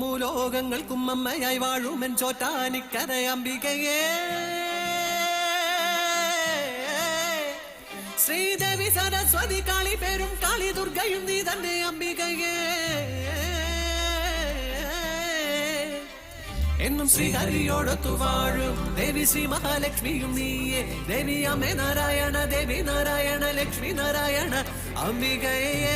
മുമ്മൂലോകങ്ങൾക്കും അമ്മയായി വാഴുമെൻ ചോറ്റാനിക്കര അംബികയേ ശ്രീദേവി സരസ്വതി കാളി പേരും കാളി ദുർഗയും നീ തന്നെ അംബികയേ എന്നും ശ്രീഹരിയോടൊത്തു വാഴും ദേവി ശ്രീ മഹാലക്ഷ്മിയും നീയേ ദേവി അമ്മേ നാരായണ ദേവി നാരായണ ലക്ഷ്മി നാരായണ അംബികയേ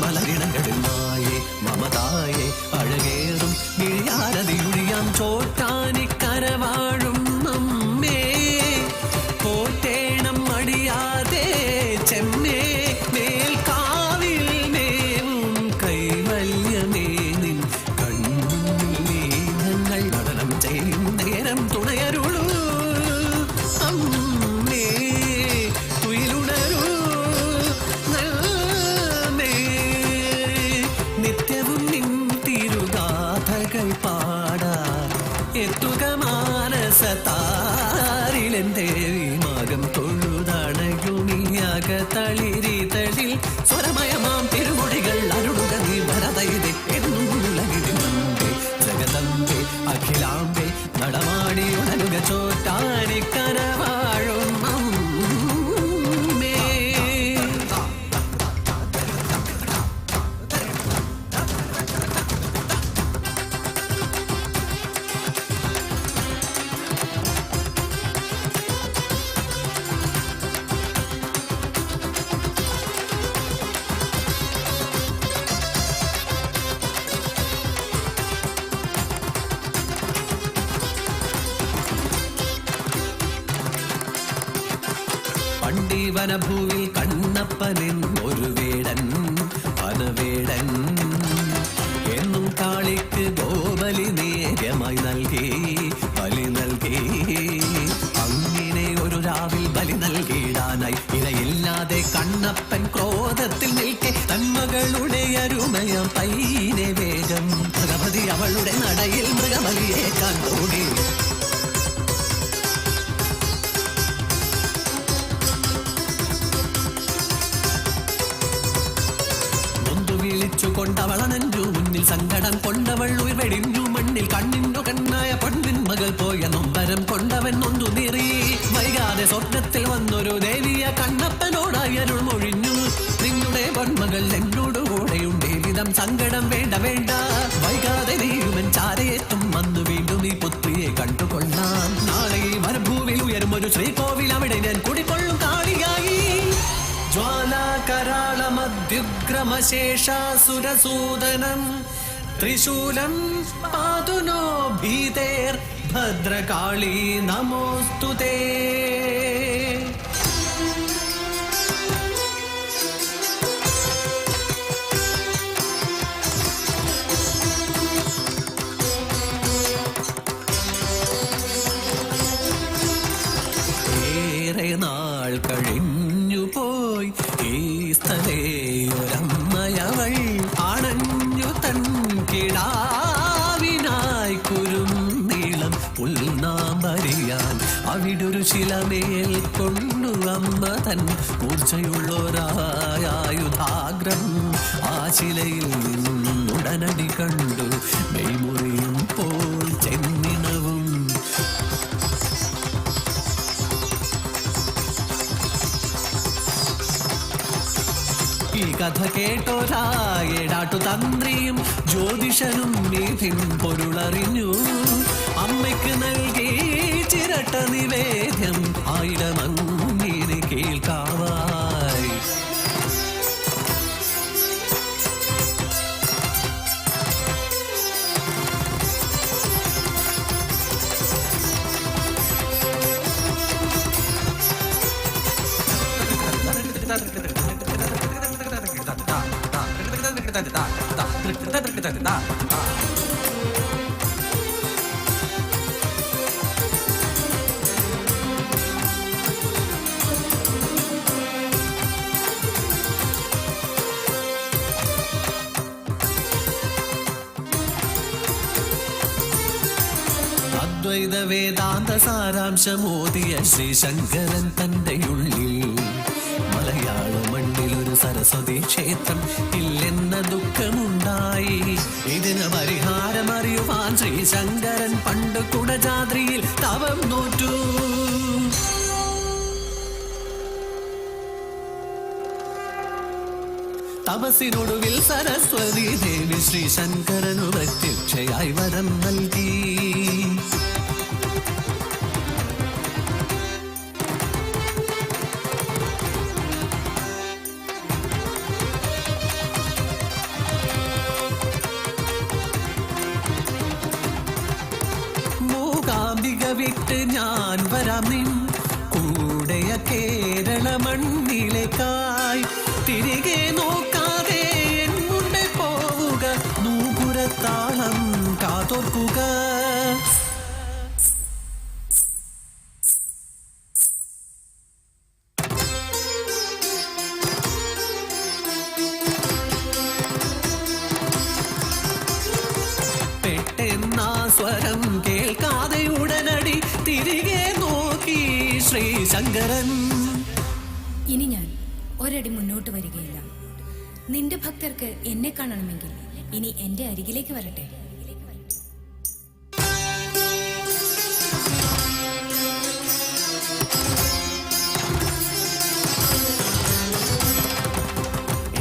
മലരിടങ്ങളിലായേ മമതായേ അഴകേറും ഗിരിയാരതിയുഴിയാം ചോറ്റാനിക്കര വാഴും നമ്മേ പോറ്റേണം മടിയാതെ ചെമ്മേ മേൽക്കാവിൽ മേവും കൈവല്യമേ നിൻ കണ്ണുകൾ നടനം ചെയ്യും നേരം തുണയരുളൂ അമ്മേ തുയിലുണരൂ എത്തുക മാനസതാരിലെൻ ദേവി മകം തൊഴുതണയുമിയാക തളിരിതളിൽ സ്വരമയമാം തിരുമൊഴികൾ അരുളുക നീ ഭരതയിലെ എന്നുള്ളകിടിമുമ്പേ ജഗദമ്പേ അഖിലാമ്പേ നടമാടി ഉണരുക ചോറ്റാനിക്കര വാഴും വനഭൂവിൽ കണ്ണപ്പനെന്നൊരു വേടൻ വനവേടൻ എന്നും കാളിക്ക് ഗോബലി നേര്യമായി നൽകി ബലി നൽകി അങ്ങനെ ഒരു രാവിൽ ബലി നൽകിയിടാനായി ഇരയില്ലാതെ കണ്ണപ്പൻ ക്രോധത്തിൽ നിൽക്കെ തന്മകളുടെ അരുമയം പൈനെ വേഗം ഭഗവതി അവളുടെ നടയിൽ മൃഗബലിയെ കണ്ടോടി കൊണ്ടവളനഞ്ചു മുന്നിൽ സങ്കടം കൊണ്ടവൾ ഉയർവെടിഞ്ഞു മണ്ണിൽ കണ്ണിന്നു കണ്ണായ പെണ്ണിൻ മകൾ പോയ നൊമ്പരം കൊണ്ടവൻ നൊന്തു നീറി വൈകാതെ സ്വപ്നത്തിൽ വന്നൊരു ദേവിയ കണ്ണപ്പനോടായി അരുൾ മൊഴിഞ്ഞു നിങ്ങളുടെ പൊന്മകൾ എന്നോട് കൂടെയുണ്ടേ വിധം സങ്കടം വേണ്ട വേണ്ട വൈകാതെ നീയുമൻ ചാരയെത്തും വന്നു വീണ്ടും ഈ പുത്രിയെ കണ്ടുകൊള്ളാം നാളെ മരുഭൂവിൽ ഉയരുമൊരു ശ്രീകോവിൽ അവിടെ ഞാൻ കുടിക്കൊള്ളും കാളിയായി ജ്വാലാകരാളമദ്യുഗ്രമശേഷാസുരസൂദനം ത്രിശൂലം പാതു നോ ഭീതേർ ഭദ്രകാളി നമോസ്തുതേ ഏറെ നാൾ കഴിഞ്ഞു പോയി ഈ സ്ഥലേ ഒരമ്മയവൾ അണഞ്ഞു തൻ കിടാവിനായി കുരുന്നീളം പുൽനാമ്പരിയാൻ അവിടൊരു ശിലമേൽ കൊണ്ടു അമ്മ തൻ മൂർച്ചയുള്ളൊരായുധാഗ്രം ആ ശിലയിൽ നിന്നുടനടി കണ്ടു മെയ്മുറിയും പോൽ ചെന്നിണവും ഈ കഥ കേട്ടോരാടാട്ടു തന്ത്രിയും ജ്യോതിഷനും നീതിൻ പൊരുളറിഞ്ഞു. അമ്മയ്ക്ക് നൽകി ചിരട്ട നിവേദ്യം ആയിരമങ്ങിനെ കേൾക്കാവായി. അദ്വൈത വേദാന്ത സാരാംശമോദിയ ശ്രീശങ്കരൻ തന്റെ ഉള്ളിൽ മലയാള മണ്ണിലൊരു സരസ്വതി ക്ഷേത്രം ഇല്ലെന്ന ദുഃഖമുണ്ടായി. ഇതിന് പരിഹാരമറിയുവാൻ ശ്രീശങ്കരൻ പണ്ട് കുടജാദ്രിയിൽ തവം നോറ്റു. തപസ്സിനൊടുവിൽ സരസ്വതി ദേവി ശ്രീശങ്കരനു പ്രത്യക്ഷയായി വരം നൽകി. മൂകാംബിക വിട്ട് ഞാൻ വരാം നിൻ കൂടെയ കേരള മണ്ണിലേക്കായി. തിരികെ നോക്കാതെ എൻ മുന്നേ പോവുക, നൂപുരത്താളം കാതോർക്കുക. പെട്ടെന്നാ സ്വരം കേൾക്കാതെ ഉടനടി തിരികെ നോക്കി ശ്രീശങ്കരൻ. ഇനി ഞാൻ ഒരടി മുന്നോട്ട് വരികയില്ല. നിന്റെ ഭക്തർക്ക് എന്നെ കാണണമെങ്കിൽ ഇനി എന്റെ അരികിലേക്ക് വരട്ടെ.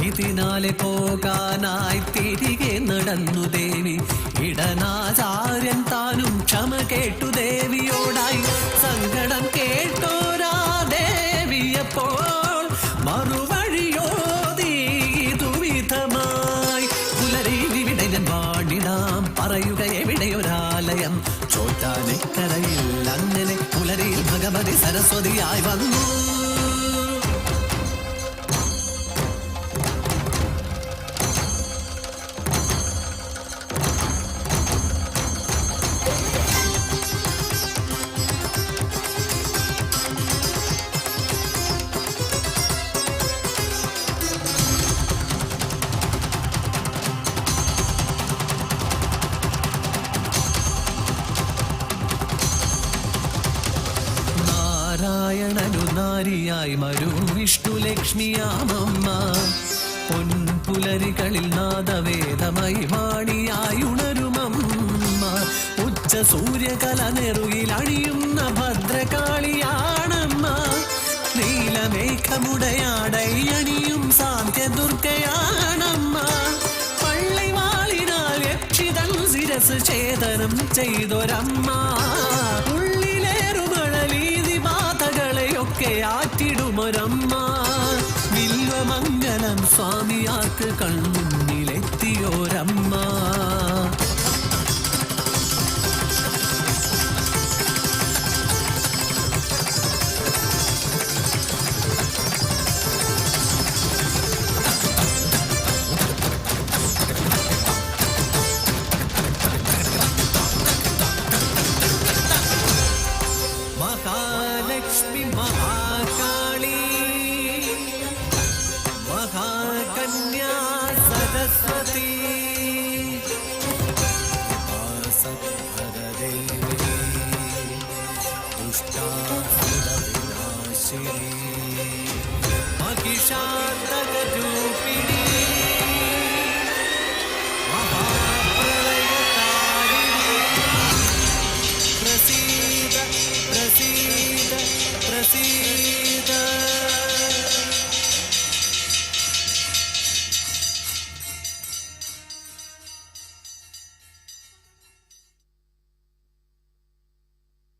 ഇതിനാലെ പോകാനായി തിരികെ നടന്നു ദേവി. ഇടനാചാര്യൻ താനും ക്ഷമ കേട്ടു ദേവിയോടായി. സങ്കടം കേട്ടോരാ ദേവിയപ്പോൾ മറുവഴിയോതി ദുവിധമായി. പുലരിവിടെ ഞാൻ വാണിടാം, പറയുക എവിടെയൊരാലയം. ചോറ്റാനിക്കരയിൽ അങ്ങനെ പുലരിയിൽ ഭഗവതി സരസ്വതിയായി വന്നു. നാരായണനു നാരിയായി മരു വിഷ്ണു ലക്ഷ്മിയാമമ്മ. പൊൻപുലരികളിൽ നാദവേദമായി വാണിയായി ഉണരുമമ്മ. ഉച്ച സൂര്യകല നെറുകിൽ അണിയുന്ന ഭദ്രകാളിയാണമ്മ. നീലമേഘമുടയാടൈ അണിയും സാന്ധ്യദുർഗയാണമ്മ. പള്ളിവാളിനാൽ യക്ഷിതൻ ശിരസ് ഛേദനം ചെയ്തൊരമ്മ. ബാധകളെയൊക്കെ ആറ്റിടുമൊരമ്മ. വില്വമംഗലം സ്വാമിയാർക്ക് കൺമുന്നിലെത്തിയോരമ്മ.